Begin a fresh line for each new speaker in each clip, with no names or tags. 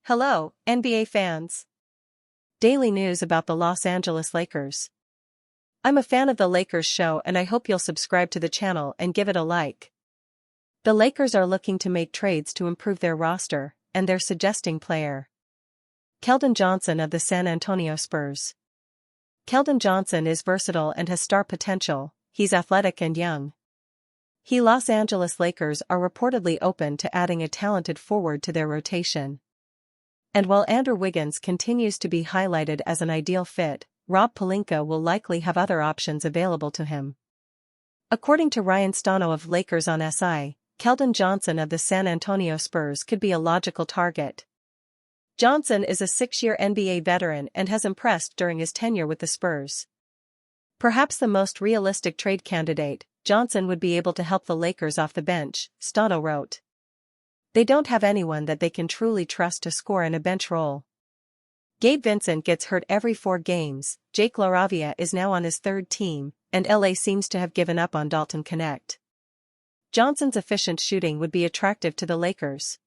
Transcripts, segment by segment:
Hello, NBA fans. Daily news about the Los Angeles Lakers. I'm a fan of the Lakers show and I hope you'll subscribe to the channel and give it a like. The Lakers are looking to make trades to improve their roster, and they're suggesting player Keldon Johnson of the San Antonio Spurs. Keldon Johnson is versatile and has star potential. He's athletic and young. Los Angeles Lakers are reportedly open to adding a talented forward to their rotation. And while Andrew Wiggins continues to be highlighted as an ideal fit, Rob Pelinka will likely have other options available to him. According to Ryan Stano of Lakers on SI, Keldon Johnson of the San Antonio Spurs could be a logical target. Johnson is a 6-year NBA veteran and has impressed during his tenure with the Spurs. Perhaps the most realistic trade candidate, Johnson would be able to help the Lakers off the bench, Stano wrote. They don't have anyone that they can truly trust to score in a bench role. Gabe Vincent gets hurt every 4 games, Jake LaRavia is now on his 3rd team, and LA seems to have given up on Dalton Knecht. Johnson's efficient shooting would be attractive to the Lakers.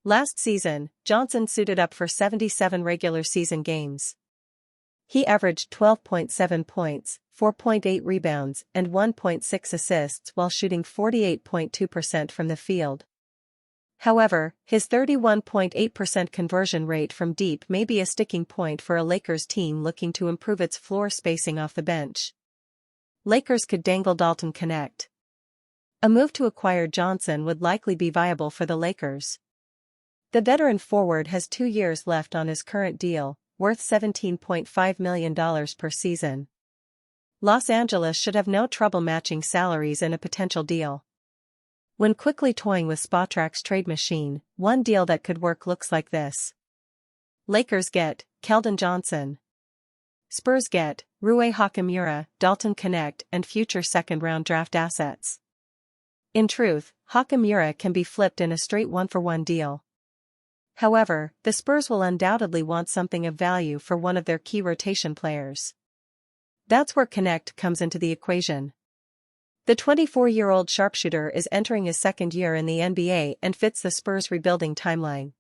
Last season, Johnson suited up for 77 regular season games. He averaged 12.7 points, 4.8 rebounds, and 1.6 assists while shooting 48.2% from the field. However, his 31.8% conversion rate from deep may be a sticking point for a Lakers team looking to improve its floor spacing off the bench. Lakers could dangle Dalton Knecht. A move to acquire Johnson would likely be viable for the Lakers. The veteran forward has 2 years left on his current deal, worth $17.5 million per season. Los Angeles should have no trouble matching salaries in a potential deal. When quickly toying with Spotrac's trade machine, one deal that could work looks like this. Lakers get Keldon Johnson. Spurs get Rui Hachimura, Dalton Knecht, and future second-round draft assets. In truth, Hachimura can be flipped in a straight one-for-one deal. However, the Spurs will undoubtedly want something of value for one of their key rotation players. That's where Knecht comes into the equation. The 24-year-old sharpshooter is entering his 2nd year in the NBA and fits the Spurs' rebuilding timeline.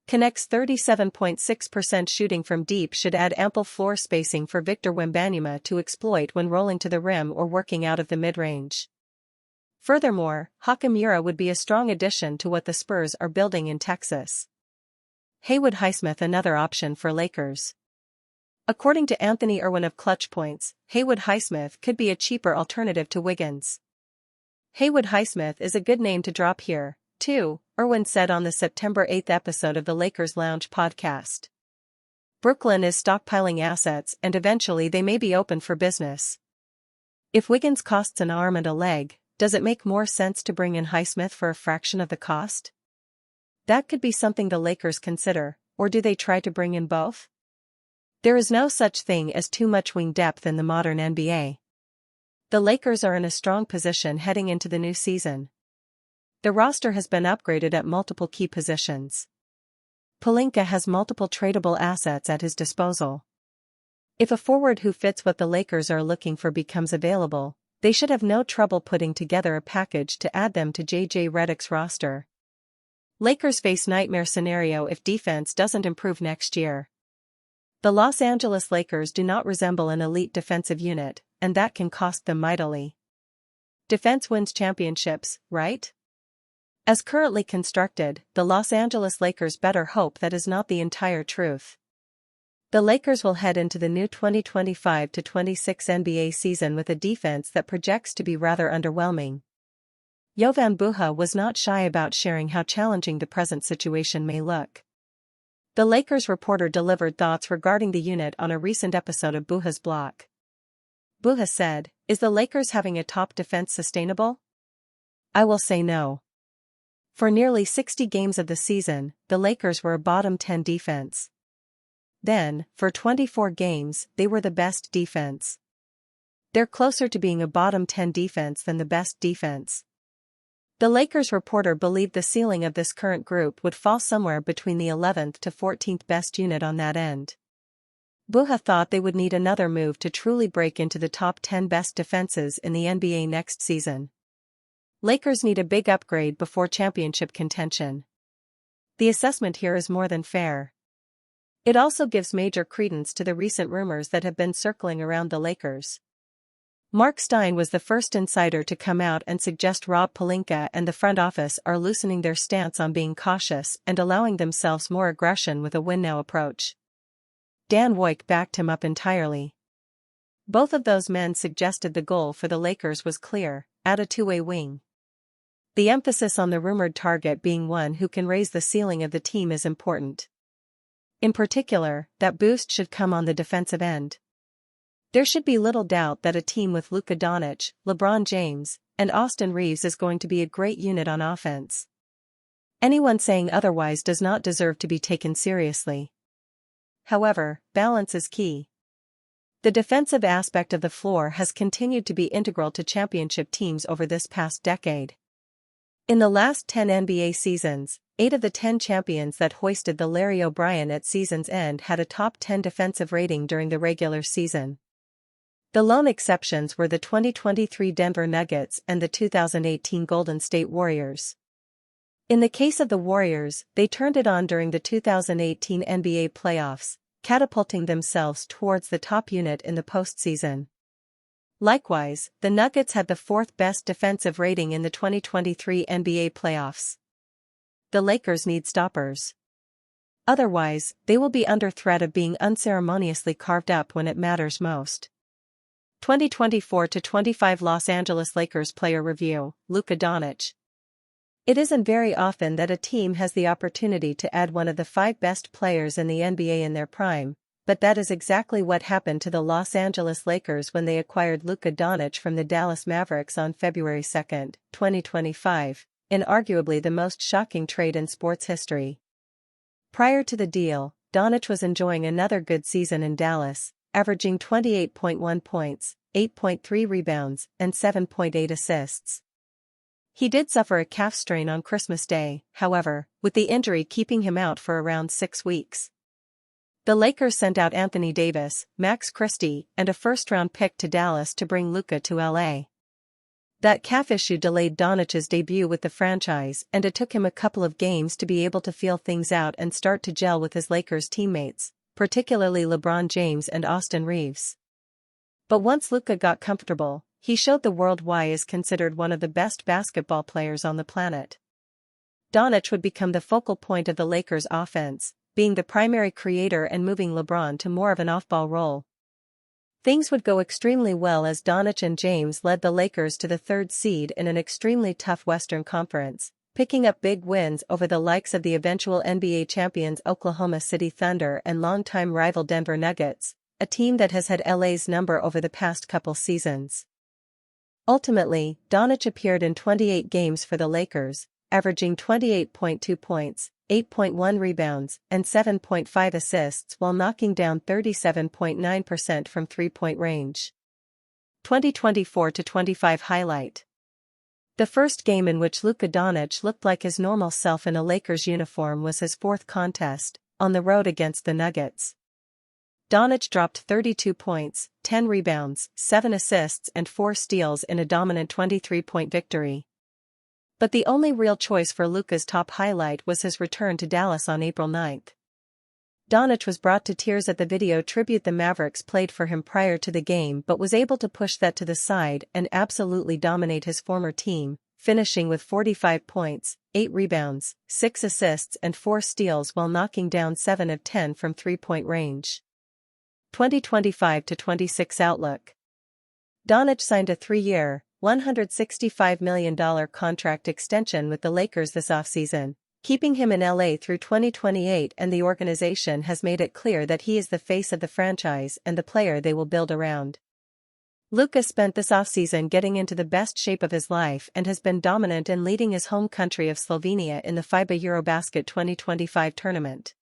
Knecht's 37.6% shooting from deep should add ample floor spacing for Victor Wembanyama to exploit when rolling to the rim or working out of the mid-range. Furthermore, Hachimura would be a strong addition to what the Spurs are building in Texas. Haywood Highsmith another option for Lakers. According to Anthony Irwin of Clutch Points, Haywood Highsmith could be a cheaper alternative to Wiggins. Haywood Highsmith is a good name to drop here, too, Irwin said on the September 8 episode of the Lakers Lounge podcast. Brooklyn is stockpiling assets and eventually they may be open for business. If Wiggins costs an arm and a leg, does it make more sense to bring in Highsmith for a fraction of the cost? That could be something the Lakers consider, or do they try to bring in both? There is no such thing as too much wing depth in the modern NBA. The Lakers are in a strong position heading into the new season. The roster has been upgraded at multiple key positions. Pelinka has multiple tradable assets at his disposal. If a forward who fits what the Lakers are looking for becomes available, they should have no trouble putting together a package to add them to JJ Redick's roster. Lakers face nightmare scenario if defense doesn't improve next year. The Los Angeles Lakers do not resemble an elite defensive unit, and that can cost them mightily. Defense wins championships, right? As currently constructed, the Los Angeles Lakers better hope that is not the entire truth. The Lakers will head into the new 2025-26 NBA season with a defense that projects to be rather underwhelming. Jovan Buha was not shy about sharing how challenging the present situation may look. The Lakers reporter delivered thoughts regarding the unit on a recent episode of Buha's Block. Buha said, "Is the Lakers having a top defense sustainable? I will say no. For nearly 60 games of the season, the Lakers were a bottom 10 defense. Then, for 24 games, they were the best defense. They're closer to being a bottom 10 defense than the best defense." The Lakers reporter believed the ceiling of this current group would fall somewhere between the 11th to 14th best unit on that end. Buha thought they would need another move to truly break into the top 10 best defenses in the NBA next season. Lakers need a big upgrade before championship contention. The assessment here is more than fair. It also gives major credence to the recent rumors that have been circling around the Lakers. Mark Stein was the first insider to come out and suggest Rob Pelinka and the front office are loosening their stance on being cautious and allowing themselves more aggression with a win-now approach. Dan Woik backed him up entirely. Both of those men suggested the goal for the Lakers was clear: add a two-way wing. The emphasis on the rumored target being one who can raise the ceiling of the team is important. In particular, that boost should come on the defensive end. There should be little doubt that a team with Luka Doncic, LeBron James, and Austin Reeves is going to be a great unit on offense. Anyone saying otherwise does not deserve to be taken seriously. However, balance is key. The defensive aspect of the floor has continued to be integral to championship teams over this past decade. In the last 10 NBA seasons, 8 of the 10 champions that hoisted the Larry O'Brien at season's end had a top 10 defensive rating during the regular season. The lone exceptions were the 2023 Denver Nuggets and the 2018 Golden State Warriors. In the case of the Warriors, they turned it on during the 2018 NBA playoffs, catapulting themselves towards the top unit in the postseason. Likewise, the Nuggets had the 4th best defensive rating in the 2023 NBA playoffs. The Lakers need stoppers. Otherwise, they will be under threat of being unceremoniously carved up when it matters most. 2024-25 Los Angeles Lakers Player Review, Luka Doncic. It isn't very often that a team has the opportunity to add one of the 5 best players in the NBA in their prime, but that is exactly what happened to the Los Angeles Lakers when they acquired Luka Doncic from the Dallas Mavericks on February 2, 2025, in arguably the most shocking trade in sports history. Prior to the deal, Doncic was enjoying another good season in Dallas, averaging 28.1 points, 8.3 rebounds, and 7.8 assists. He did suffer a calf strain on Christmas Day, however, with the injury keeping him out for around 6 weeks. The Lakers sent out Anthony Davis, Max Christie, and a first-round pick to Dallas to bring Luka to LA. That calf issue delayed Doncic's debut with the franchise, and it took him a couple of games to be able to feel things out and start to gel with his Lakers teammates, particularly LeBron James and Austin Reeves. But once Luka got comfortable, he showed the world why he is considered one of the best basketball players on the planet. Doncic would become the focal point of the Lakers' offense, being the primary creator and moving LeBron to more of an off-ball role. Things would go extremely well as Doncic and James led the Lakers to the 3rd seed in an extremely tough Western Conference, picking up big wins over the likes of the eventual NBA champions Oklahoma City Thunder and longtime rival Denver Nuggets, a team that has had LA's number over the past couple seasons. Ultimately, Doncic appeared in 28 games for the Lakers, averaging 28.2 points, 8.1 rebounds, and 7.5 assists while knocking down 37.9% from three-point range. 2024-25 highlight. The first game in which Luka Doncic looked like his normal self in a Lakers uniform was his 4th contest, on the road against the Nuggets. Doncic dropped 32 points, 10 rebounds, 7 assists and 4 steals in a dominant 23-point victory. But the only real choice for Luka's top highlight was his return to Dallas on April 9. Doncic was brought to tears at the video tribute the Mavericks played for him prior to the game but was able to push that to the side and absolutely dominate his former team, finishing with 45 points, 8 rebounds, 6 assists and 4 steals while knocking down 7 of 10 from three-point range. 2025-26 outlook. Doncic signed a 3-year, $165 million contract extension with the Lakers this offseason, keeping him in LA through 2028, and the organization has made it clear that he is the face of the franchise and the player they will build around. Luka spent this offseason getting into the best shape of his life and has been dominant in leading his home country of Slovenia in the FIBA Eurobasket 2025 tournament.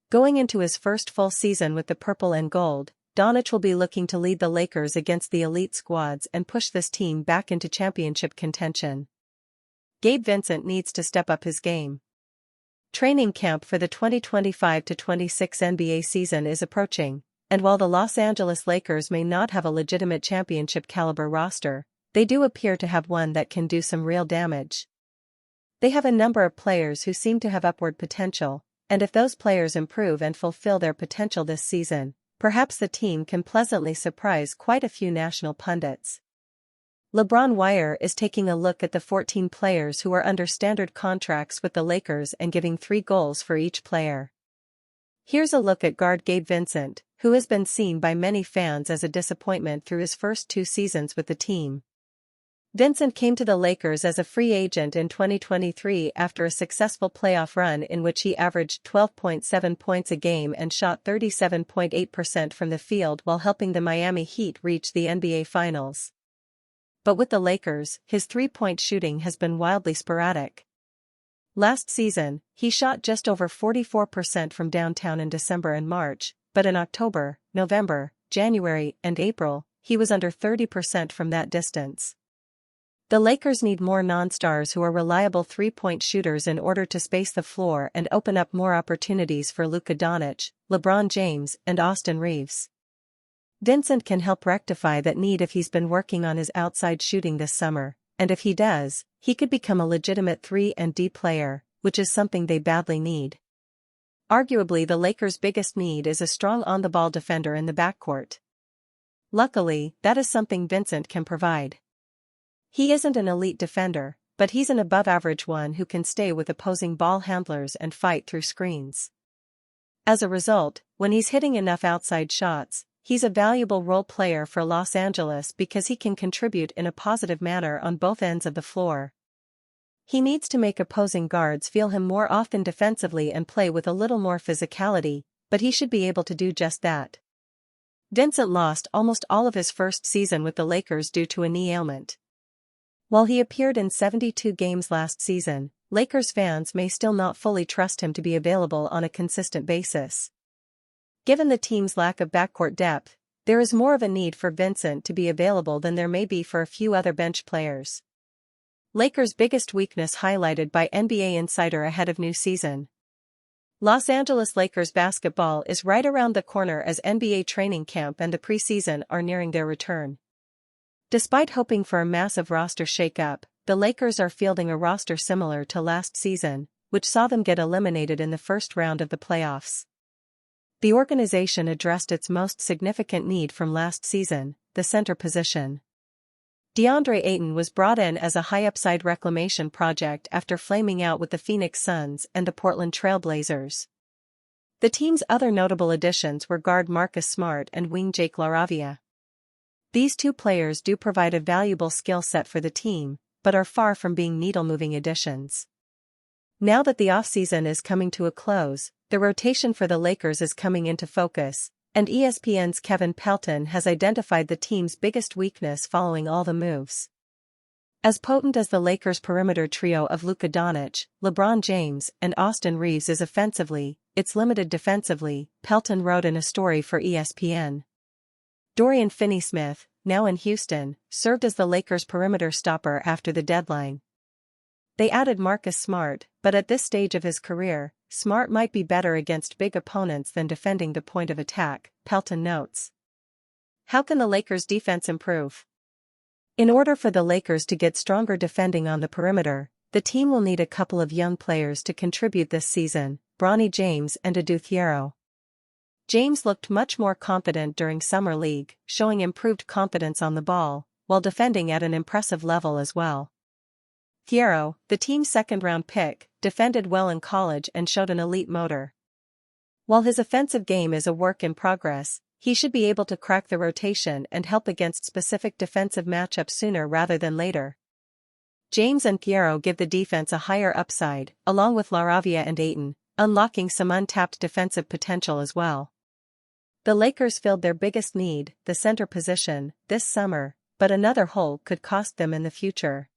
Going into his first full season with the purple and gold, Doncic will be looking to lead the Lakers against the elite squads and push this team back into championship contention. Gabe Vincent needs to step up his game. Training camp for the 2025-26 NBA season is approaching, and while the Los Angeles Lakers may not have a legitimate championship-caliber roster, they do appear to have one that can do some real damage. They have a number of players who seem to have upward potential, and if those players improve and fulfill their potential this season, perhaps the team can pleasantly surprise quite a few national pundits. LeBron Wire is taking a look at the 14 players who are under standard contracts with the Lakers and giving 3 goals for each player. Here's a look at guard Gabe Vincent, who has been seen by many fans as a disappointment through his first 2 seasons with the team. Vincent came to the Lakers as a free agent in 2023 after a successful playoff run in which he averaged 12.7 points a game and shot 37.8% from the field while helping the Miami Heat reach the NBA Finals. But with the Lakers, his three-point shooting has been wildly sporadic. Last season, he shot just over 44% from downtown in December and March, but in October, November, January, and April, he was under 30% from that distance. The Lakers need more non-stars who are reliable three-point shooters in order to space the floor and open up more opportunities for Luka Doncic, LeBron James, and Austin Reeves. Vincent can help rectify that need if he's been working on his outside shooting this summer, and if he does, he could become a legitimate 3-and-D player, which is something they badly need. Arguably the Lakers' biggest need is a strong on-the-ball defender in the backcourt. Luckily, that is something Vincent can provide. He isn't an elite defender, but he's an above-average one who can stay with opposing ball handlers and fight through screens. As a result, when he's hitting enough outside shots, he's a valuable role player for Los Angeles because he can contribute in a positive manner on both ends of the floor. He needs to make opposing guards feel him more often defensively and play with a little more physicality, but he should be able to do just that. Vincent lost almost all of his first season with the Lakers due to a knee ailment. While he appeared in 72 games last season, Lakers fans may still not fully trust him to be available on a consistent basis. Given the team's lack of backcourt depth, there is more of a need for Vincent to be available than there may be for a few other bench players. Lakers' biggest weakness highlighted by NBA Insider ahead of new season. Los Angeles Lakers basketball is right around the corner as NBA training camp and the preseason are nearing their return. Despite hoping for a massive roster shakeup, the Lakers are fielding a roster similar to last season, which saw them get eliminated in the first round of the playoffs. The organization addressed its most significant need from last season, the center position. DeAndre Ayton was brought in as a high-upside reclamation project after flaming out with the Phoenix Suns and the Portland Trail Blazers. The team's other notable additions were guard Marcus Smart and wing Jake LaRavia. These 2 players do provide a valuable skill set for the team, but are far from being needle-moving additions. Now that the offseason is coming to a close, the rotation for the Lakers is coming into focus, and ESPN's Kevin Pelton has identified the team's biggest weakness following all the moves. As potent as the Lakers' perimeter trio of Luka Doncic, LeBron James, and Austin Reeves is offensively, it's limited defensively, Pelton wrote in a story for ESPN. Dorian Finney-Smith, now in Houston, served as the Lakers' perimeter stopper after the deadline. They added Marcus Smart, but at this stage of his career, Smart might be better against big opponents than defending the point of attack, Pelton notes. How can the Lakers' defense improve? In order for the Lakers to get stronger defending on the perimeter, the team will need a couple of young players to contribute this season, Bronny James and Adu Thiero. James looked much more confident during Summer League, showing improved confidence on the ball, while defending at an impressive level as well. Thiero, the team's second-round pick, defended well in college and showed an elite motor. While his offensive game is a work in progress, he should be able to crack the rotation and help against specific defensive matchups sooner rather than later. James and Thiero give the defense a higher upside, along with LaRavia and Ayton, unlocking some untapped defensive potential as well. The Lakers filled their biggest need, the center position, this summer, but another hole could cost them in the future.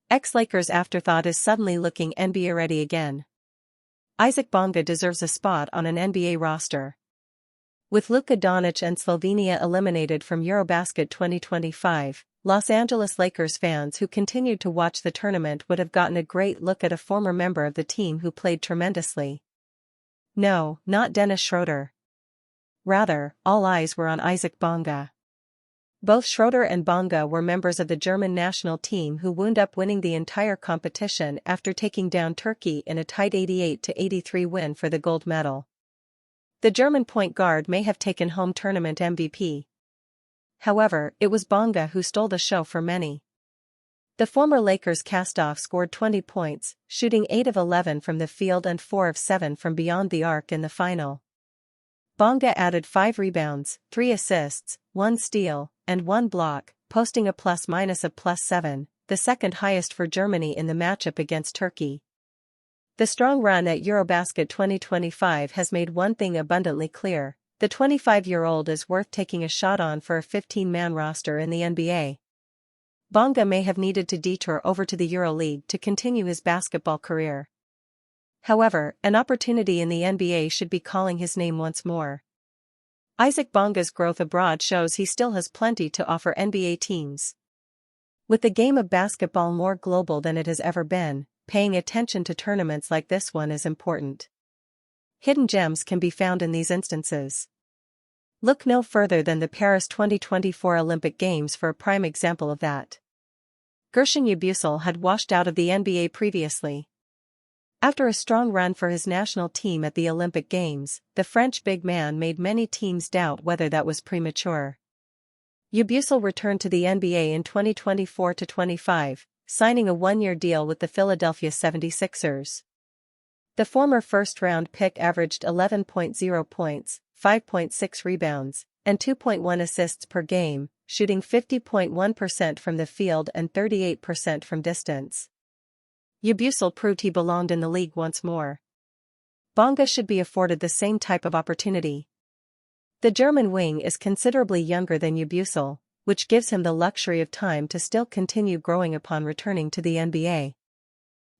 Ex-Lakers afterthought is suddenly looking NBA ready again. Isaac Bonga deserves a spot on an NBA roster. With Luka Doncic and Slovenia eliminated from Eurobasket 2025, Los Angeles Lakers fans who continued to watch the tournament would have gotten a great look at a former member of the team who played tremendously. No, not Dennis Schroeder. Rather, all eyes were on Isaac Bonga. Both Schroeder and Bonga were members of the German national team who wound up winning the entire competition after taking down Turkey in a tight 88-83 win for the gold medal. The German point guard may have taken home tournament MVP. However, it was Bonga who stole the show for many. The former Lakers castoff scored 20 points, shooting 8 of 11 from the field and 4 of 7 from beyond the arc in the final. Bonga added 5 rebounds, 3 assists, 1 steal, and 1 block, posting a plus-minus of +7, the second highest for Germany in the matchup against Turkey. The strong run at Eurobasket 2025 has made one thing abundantly clear: the 25-year-old is worth taking a shot on for a 15-man roster in the NBA. Bonga may have needed to detour over to the EuroLeague to continue his basketball career. However, an opportunity in the NBA should be calling his name once more. Isaac Bonga's growth abroad shows he still has plenty to offer NBA teams. With the game of basketball more global than it has ever been, paying attention to tournaments like this one is important. Hidden gems can be found in these instances. Look no further than the Paris 2024 Olympic Games for a prime example of that. Gershon Yabusele had washed out of the NBA previously. After a strong run for his national team at the Olympic Games, the French big man made many teams doubt whether that was premature. Yabusele returned to the NBA in 2024-25, signing a one-year deal with the Philadelphia 76ers. The former first-round pick averaged 11.0 points, 5.6 rebounds, and 2.1 assists per game, shooting 50.1% from the field and 38% from distance. Yabusele proved he belonged in the league once more. Bonga should be afforded the same type of opportunity. The German wing is considerably younger than Yabusele, which gives him the luxury of time to still continue growing upon returning to the NBA.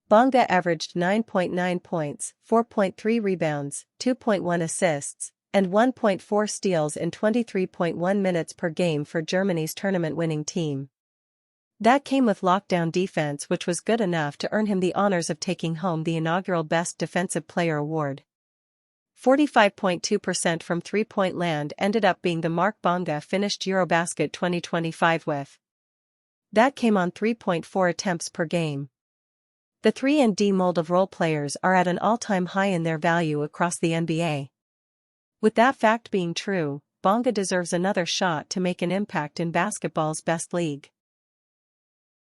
Bonga averaged 9.9 points, 4.3 rebounds, 2.1 assists, and 1.4 steals in 23.1 minutes per game for Germany's tournament-winning team. That came with lockdown defense, which was good enough to earn him the honors of taking home the inaugural Best Defensive Player award. 45.2% from three-point land ended up being the mark Bonga finished Eurobasket 2025 with. That came on 3.4 attempts per game. The 3-and-D mold of role players are at an all-time high in their value across the NBA. With that fact being true, Bonga deserves another shot to make an impact in basketball's best league.